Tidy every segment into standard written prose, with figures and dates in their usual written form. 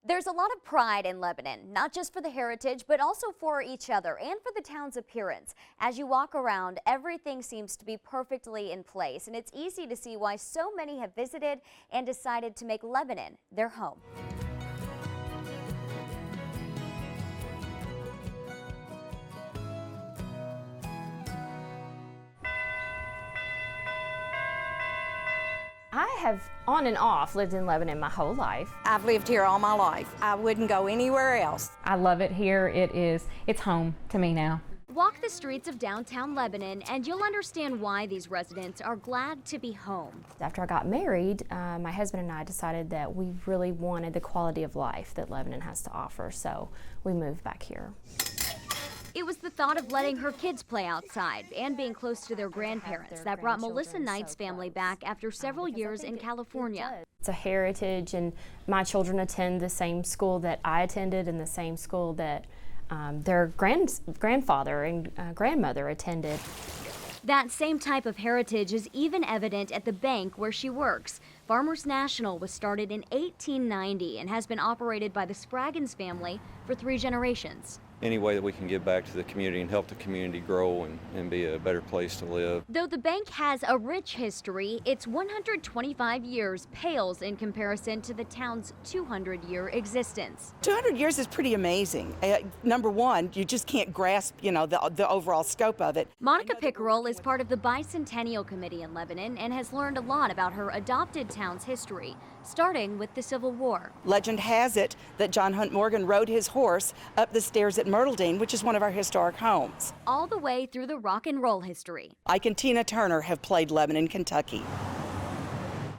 There's a lot of pride in Lebanon, not just for the heritage, but also for each other and for the town's appearance. As you walk around, everything seems to be perfectly in place, and it's easy to see why so many have visited and decided to make Lebanon their home. I have on and off lived in Lebanon my whole life. I've lived here all my life. I wouldn't go anywhere else. I love it here. It's home to me now. Walk the streets of downtown Lebanon and you'll understand why these residents are glad to be home. After I got married, my husband and I decided that we really wanted the quality of life that Lebanon has to offer, so we moved back here. It was the thought of letting her kids play outside and being close to their grandparents that brought Melissa Knight's family back after several years in California. It's a heritage, and my children attend the same school that I attended and the same school that their grandfather and grandmother attended. That same type of heritage is even evident at the bank where she works. Farmers National was started in 1890 and has been operated by the Spraggins family for 3 generations. Any way that we can give back to the community and help the community grow and be a better place to live. Though the bank has a rich history, its 125 years pales in comparison to the town's 200-year existence. 200 years is pretty amazing. Number one, you just can't grasp, the overall scope of it. Monica Pickerel is part of the Bicentennial Committee in Lebanon and has learned a lot about her adopted town's history, starting with the Civil War. Legend has it that John Hunt Morgan rode his horse up the stairs at Myrtle Dean, which is one of our historic homes. All the way through the rock and roll history. Ike and Tina Turner have played Lebanon, Kentucky.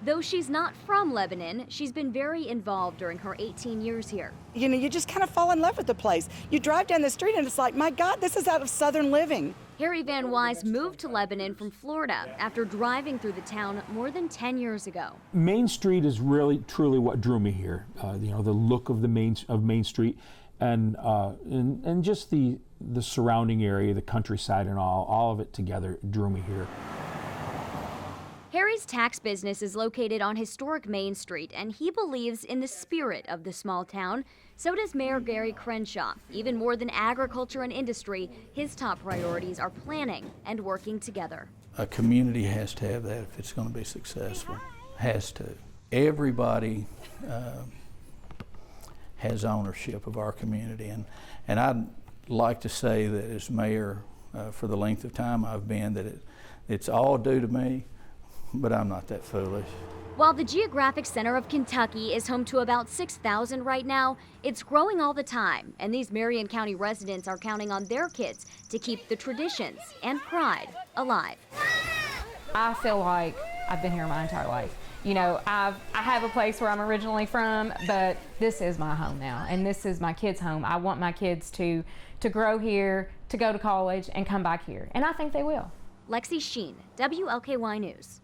Though she's not from Lebanon, she's been very involved during her 18 years here. You just kind of fall in love with the place. You drive down the street and it's like, my God, this is out of Southern living. Harry Van Wise moved to Lebanon from Florida after driving through the town more than 10 years ago. Main Street is really, truly what drew me here. The look of Main Street, and just the surrounding area, the countryside, and all of it together drew me here. Harry's tax business is located on historic Main Street, and he believes in the spirit of the small town. So does Mayor Gary Crenshaw. Even more than agriculture and industry, his top priorities are planning and working together. A community has to have that if it's going to be successful. Has to. Everybody has ownership of our community, and I'd like to say that as mayor, for the length of time I've been, that it's all due to me. But I'm not that foolish. While the geographic center of Kentucky is home to about 6,000 right now, it's growing all the time, and these Marion County residents are counting on their kids to keep the traditions and pride alive. I feel like I've been here my entire life. I have a place where I'm originally from, but this is my home now, and this is my kids' home. I want my kids to grow here, to go to college, and come back here, and I think they will. Lexi Sheen, WLKY News.